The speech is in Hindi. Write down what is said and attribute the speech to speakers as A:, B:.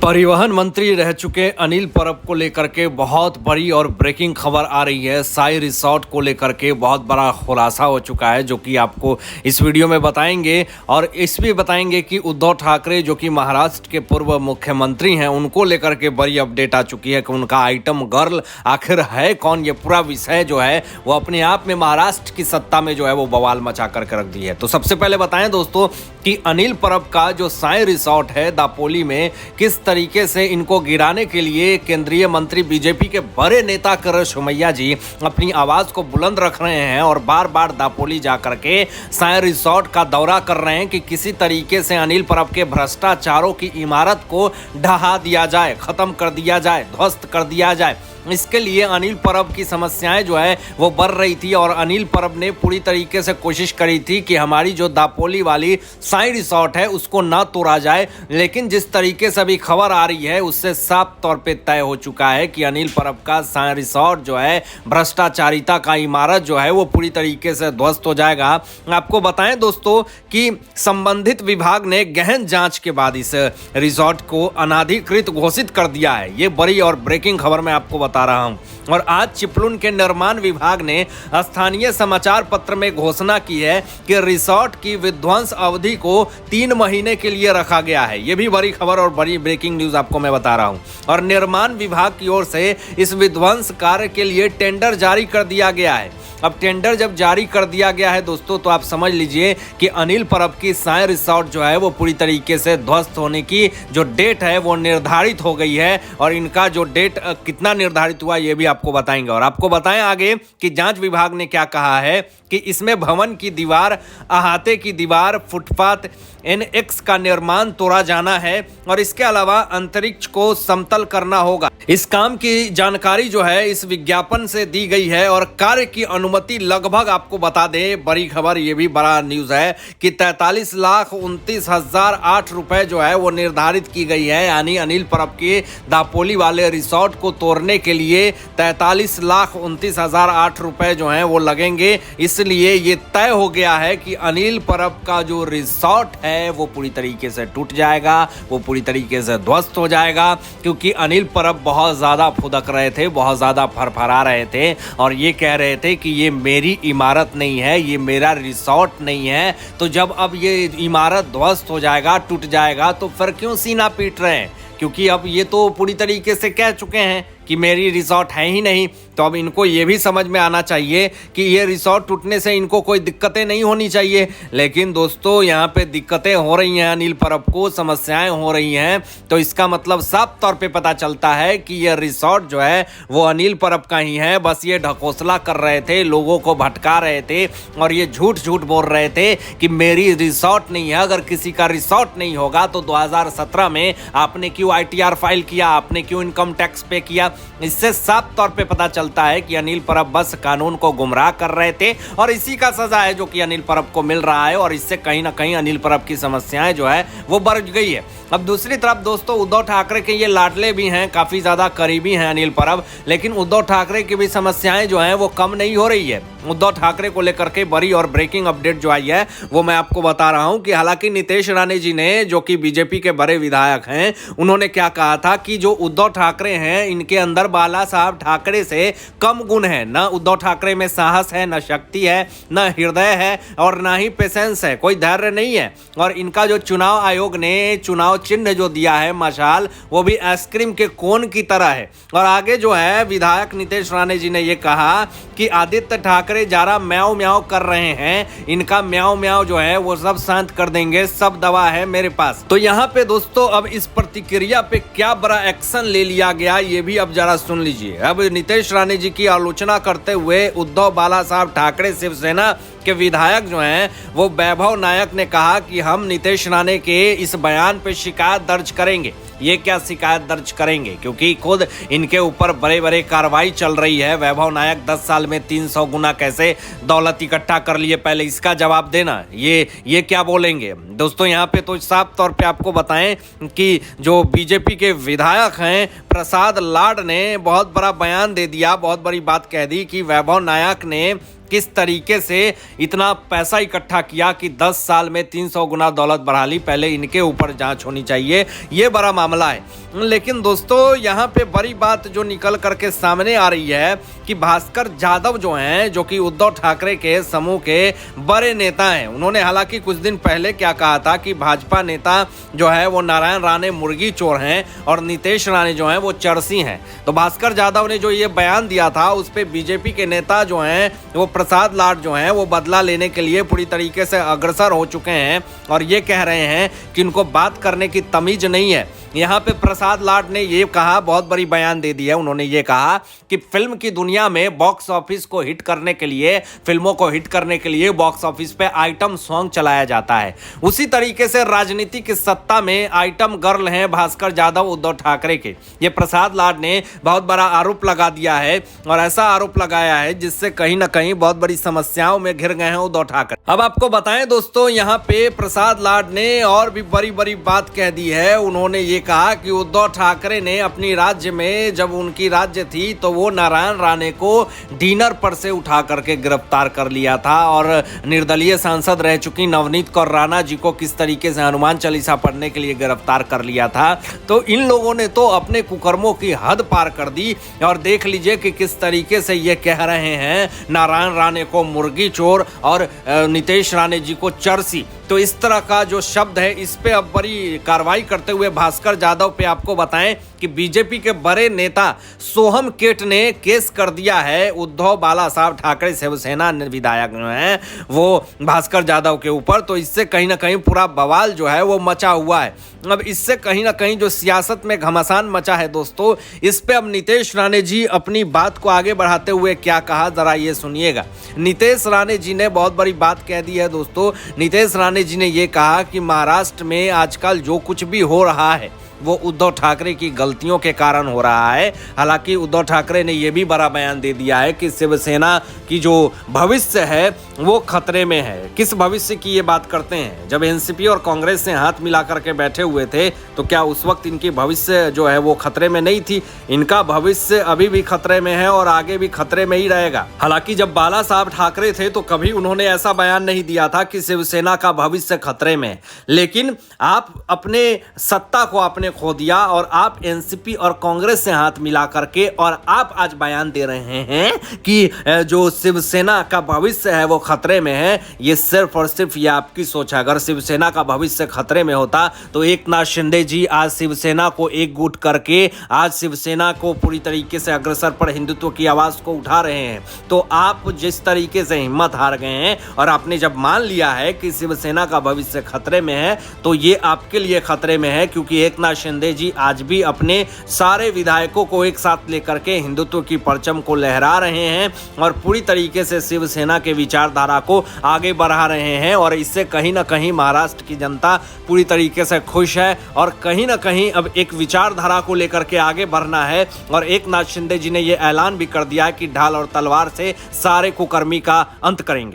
A: परिवहन मंत्री रह चुके अनिल परब को लेकर के बहुत बड़ी और ब्रेकिंग खबर आ रही है। साई रिसोर्ट को लेकर के बहुत बड़ा खुलासा हो चुका है, जो कि आपको इस वीडियो में बताएंगे। और इस भी बताएंगे कि उद्धव ठाकरे जो कि महाराष्ट्र के पूर्व मुख्यमंत्री हैं, उनको लेकर के बड़ी अपडेट आ चुकी है कि उनका आइटम गर्ल आखिर है कौन। ये पूरा विषय जो है वो अपने आप में महाराष्ट्र की सत्ता में जो है वो बवाल मचा करके रख दी है। तो सबसे पहले बताएं दोस्तों कि अनिल परब का जो साई रिसोर्ट है दापोली में, किस तरीके से इनको गिराने के लिए केंद्रीय मंत्री बीजेपी के बड़े नेता कर सोमैया जी अपनी आवाज को बुलंद रख रहे हैं और बार बार दापोली जाकर के साई रिसोर्ट का दौरा कर रहे हैं कि किसी तरीके से अनिल परब के भ्रष्टाचारों की इमारत को ढहा दिया जाए, खत्म कर दिया जाए, ध्वस्त कर दिया जाए। इसके लिए अनिल परब की समस्याएं जो है वो बढ़ रही थी और अनिल परब ने पूरी तरीके से कोशिश करी थी कि हमारी जो दापोली वाली साई रिसोर्ट है उसको ना तोड़ा जाए। लेकिन जिस तरीके से अभी खबर आ रही है उससे साफ तौर पे तय हो चुका है कि अनिल परब का साई रिसोर्ट जो है भ्रष्टाचारिता का इमारत जो है वो पूरी तरीके से ध्वस्त हो जाएगा। आपको बताएं दोस्तों कि संबंधित विभाग ने गहन जांच के बाद इस रिसोर्ट को अनाधिकृत घोषित कर दिया है। ये बड़ी और ब्रेकिंग खबर मैं आपको बता रहा हूं। और आज चिपलुन के निर्माण विभाग ने स्थानीय समाचार पत्र में घोषणा की है कि रिसोर्ट की विध्वंस अवधि को 3 महीने के लिए रखा गया है। यह भी बड़ी खबर और बड़ी ब्रेकिंग न्यूज आपको मैं बता रहा हूं। और निर्माण विभाग की ओर से इस विध्वंस कार्य के लिए टेंडर जारी कर दिया गया है। अब टेंडर जब जारी कर दिया गया है दोस्तों, तो आप समझ लीजिए कि अनिल परब की साई रिसोर्ट जो है वो पूरी तरीके से ध्वस्त होने की जो डेट है वो निर्धारित हो गई है। और इनका जो डेट कितना निर्धारित हुआ ये भी आपको बताएंगे। और आपको बताएं आगे कि जांच विभाग ने क्या कहा है कि इसमें भवन की दीवार, अहाते की दीवार, फुटपाथ, NX का निर्माण तोड़ा जाना है और इसके अलावा अंतरिक्ष को समतल करना होगा। इस काम की जानकारी जो है इस विज्ञापन से दी गई है और कार्य की अनुमति लगभग, आपको बता दें बड़ी खबर, ये भी बड़ा न्यूज है कि 43,29,008 रुपए जो है वो निर्धारित की गई है। यानी अनिल परब के दापोली वाले रिसोर्ट को तोड़ने के लिए 43,29,008 रुपए जो है वो लगेंगे। इसलिए ये तय हो गया है कि अनिल परब का जो रिसोर्ट है वो पूरी तरीके से टूट जाएगा, वो पूरी तरीके से ध्वस्त हो जाएगा। क्योंकि अनिल परब बहुत ज्यादा फुदक रहे थे, बहुत ज्यादा फरफरा रहे थे और ये कह रहे थे कि ये मेरी इमारत नहीं है, ये मेरा रिसोर्ट नहीं है। तो जब अब ये इमारत ध्वस्त हो जाएगा, टूट जाएगा, तो फिर क्यों सीना पीट रहे हैं? क्योंकि अब ये तो पूरी तरीके से कह चुके हैं कि मेरी रिसोर्ट है ही नहीं। तो अब इनको ये भी समझ में आना चाहिए कि ये रिसोर्ट टूटने से इनको कोई दिक्कतें नहीं होनी चाहिए। लेकिन दोस्तों यहाँ पे दिक्कतें हो रही हैं, अनिल परब को समस्याएं हो रही हैं। तो इसका मतलब साफ तौर पे पता चलता है कि ये रिसोर्ट जो है वो अनिल परब का ही है। बस ये ढकोसला कर रहे थे, लोगों को भटका रहे थे और ये झूठ बोल रहे थे कि मेरी रिसोर्ट नहीं है। अगर किसी का रिसोर्ट नहीं होगा तो 2017 में आपने क्यों ITR फाइल किया, आपने क्यों इनकम टैक्स पे किया? इससे साफ तौर पे पता चलता है कि अनिल परब बस कानून को गुमराह कर रहे थे और इसी का सजा है जो कि अनिल परब को मिल रहा है। और इससे कहीं ना कहीं अनिल परब की समस्याएं जो है वो बढ़ गई है। अब दूसरी तरफ दोस्तों उद्धव ठाकरे के ये लाडले भी हैं, काफी ज्यादा करीबी हैं अनिल परब। लेकिन उद्धव ठाकरे की भी समस्याएं जो हैं वो कम नहीं हो रही है। उद्धव ठाकरे को लेकर के बड़ी और ब्रेकिंग अपडेट जो आई है वो मैं आपको बता रहा हूं कि हालांकि नीतीश राणे जी ने, जो कि बीजेपी के बड़े विधायक हैं, उन्होंने क्या कहा था कि जो उद्धव ठाकरे हैं इनके अंदर बाला साहब ठाकरे से कम गुण है। ना उद्धव ठाकरे में साहस है, ना शक्ति है, ना हृदय है और ना ही पेशेंस है, कोई धैर्य नहीं है। और इनका जो चुनाव आयोग ने चुनाव चिन्ह जो दिया है मशाल, वो भी आइसक्रीम के कोन की तरह है। और आगे जो है विधायक नीतीश राणे जी ने ये कहा कि आदित्य ठाकरे जरा म्याऊ म्याऊ कर रहे हैं, इनका म्याऊ म्याऊ जो है वो सब शांत कर देंगे, सब दवा है मेरे पास। तो यहाँ पे दोस्तों अब इस प्रतिक्रिया पे क्या बड़ा एक्शन ले लिया गया ये भी अब जरा सुन लीजिए। अब नीतीश राणे जी की आलोचना करते हुए उद्धव बाला साहब ठाकरे शिवसेना के विधायक जो हैं वो वैभव नायक ने कहा कि हम नीतीश राणे के इस बयान पे शिकायत दर्ज करेंगे। ये क्या शिकायत दर्ज करेंगे? क्योंकि खुद इनके ऊपर बड़े कार्रवाई चल रही है। वैभव नायक 10 साल में 300 गुना कैसे दौलत इकट्ठा कर लिए, पहले इसका जवाब देना। ये क्या बोलेंगे दोस्तों? यहाँ पे तो साफ तौर पे आपको बताएं कि जो बीजेपी के विधायक हैं प्रसाद लाड ने बहुत बड़ा बयान दे दिया, बहुत बड़ी बात कह दी कि वैभव नायक ने किस तरीके से इतना पैसा इकट्ठा किया कि 10 साल में 300 गुना दौलत बढ़ा ली। पहले इनके ऊपर जांच होनी चाहिए, ये बड़ा मामला है। लेकिन दोस्तों यहाँ पे बड़ी बात जो निकल करके सामने आ रही है कि भास्कर जाधव जो हैं, जो कि उद्धव ठाकरे के समूह के बड़े नेता हैं, उन्होंने हालांकि कुछ दिन पहले क्या कहा था कि भाजपा नेता जो है वो नारायण राणे मुर्गी चोर हैं और नीतीश राणे जो हैं वो चरसी हैं। तो भास्कर जाधव ने जो ये बयान दिया था उस पे बीजेपी के नेता जो हैं वो प्रसाद लाड जो हैं वो बदला लेने के लिए पूरी तरीके से अग्रसर हो चुके हैं और ये कह रहे हैं कि उनको बात करने की तमीज नहीं है। यहाँ पे प्रसाद लाड ने ये कहा, बहुत बड़ी बयान दे दिया। उन्होंने ये कहा कि फिल्म की दुनिया में बॉक्स ऑफिस को हिट करने के लिए, फिल्मों को हिट करने के लिए बॉक्स ऑफिस पे आइटम सॉन्ग चलाया जाता है। उसी तरीके से राजनीति की सत्ता में आइटम गर्ल हैं भास्कर जाधव उद्धव ठाकरे के। ये प्रसाद लाड ने बहुत बड़ा आरोप लगा दिया है और ऐसा आरोप लगाया है जिससे कहीं ना कहीं बहुत बड़ी समस्याओं में घिर गए हैं उद्धव ठाकरे। अब आपको बताएं दोस्तों, यहाँ पे प्रसाद लाड ने और भी बड़ी बड़ी बात कह दी है। उन्होंने ये कहा कि उद्धव ठाकरे ने अपनी राज्य में, जब उनकी राज्य थी तो वो नारायण राणे को डिनर पर से उठा करके गिरफ्तार कर लिया था और निर्दलीय सांसद रह चुकी नवनीत कौर राणा जी को किस तरीके से हनुमान चालीसा पढ़ने के लिए गिरफ्तार कर लिया था। तो इन लोगों ने तो अपने कुकर्मों की हद पार कर दी और देख लीजिए कि किस तरीके से ये कह रहे हैं नारायण राणे को मुर्गी चोर और नीतीश राणे जी को चरसी। तो इस तरह का जो शब्द है इस पे अब बड़ी कार्रवाई करते हुए भास्कर जाधव पे आपको बताएं कि बीजेपी के बड़े नेता सोहम केट ने केस कर दिया है उद्धव बाला साहब ठाकरे शिवसेना विधायक जो हैं वो भास्कर जाधव के ऊपर। तो इससे कहीं ना कहीं पूरा बवाल जो है वो मचा हुआ है। अब इससे कहीं ना कहीं जो सियासत में घमासान मचा है दोस्तों, इस पे अब नीतीश राणे जी अपनी बात को आगे बढ़ाते हुए क्या कहा, जरा ये सुनिएगा। नीतीश राणे जी ने बहुत बड़ी बात कह दी है दोस्तों। नीतीश राणे जी ने ये कहा कि महाराष्ट्र में आजकल जो कुछ भी हो रहा है वो उद्धव ठाकरे की गलतियों के कारण हो रहा है। हालांकि उद्धव ठाकरे ने यह भी बड़ा बयान दे दिया है कि शिवसेना की जो भविष्य है वो खतरे में है। किस भविष्य की ये बात करते हैं? जब एनसीपी और कांग्रेस से हाथ मिला करके बैठे हुए थे तो क्या उस वक्त इनकी भविष्य जो है वो खतरे में नहीं थी? इनका भविष्य अभी भी खतरे में है और आगे भी खतरे में ही रहेगा। हालांकि जब बाला साहब ठाकरे थे तो कभी उन्होंने ऐसा बयान नहीं दिया था कि शिवसेना का भविष्य खतरे में। लेकिन आप अपने सत्ता को आपने खो दिया और आप एनसीपी और कांग्रेस से हाथ मिला करके और आप आज बयान दे रहे हैं कि जो शिवसेना का भविष्य है वो खतरे में है। ये सिर्फ और सिर्फ ये आपकी सोच है। अगर शिवसेना का भविष्य खतरे में होता तो एकनाथ शिंदे जी आज शिवसेना को एकजुट करके आज शिवसेना को पूरी तरीके से अग्रसर पर हिंदुत्व की आवाज को उठा रहे हैं। तो आप जिस तरीके से हिम्मत हार गए हैं और आपने जब मान लिया है कि शिवसेना का भविष्य खतरे में है तो ये आपके लिए खतरे में है, क्योंकि एकनाथ शिंदे जी आज भी अपने सारे विधायकों को एक साथ लेकर के हिंदुत्व की परचम को लहरा रहे हैं और पूरी तरीके से शिवसेना के विचारधारा को आगे बढ़ा रहे हैं। और इससे कहीं ना कहीं महाराष्ट्र की जनता पूरी तरीके से खुश है और कहीं ना कहीं अब एक विचारधारा को लेकर के आगे बढ़ना है। और एकनाथ शिंदे जी ने यह ऐलान भी कर दिया है कि ढाल और तलवार से सारे कुकर्मी का अंत करेंगे।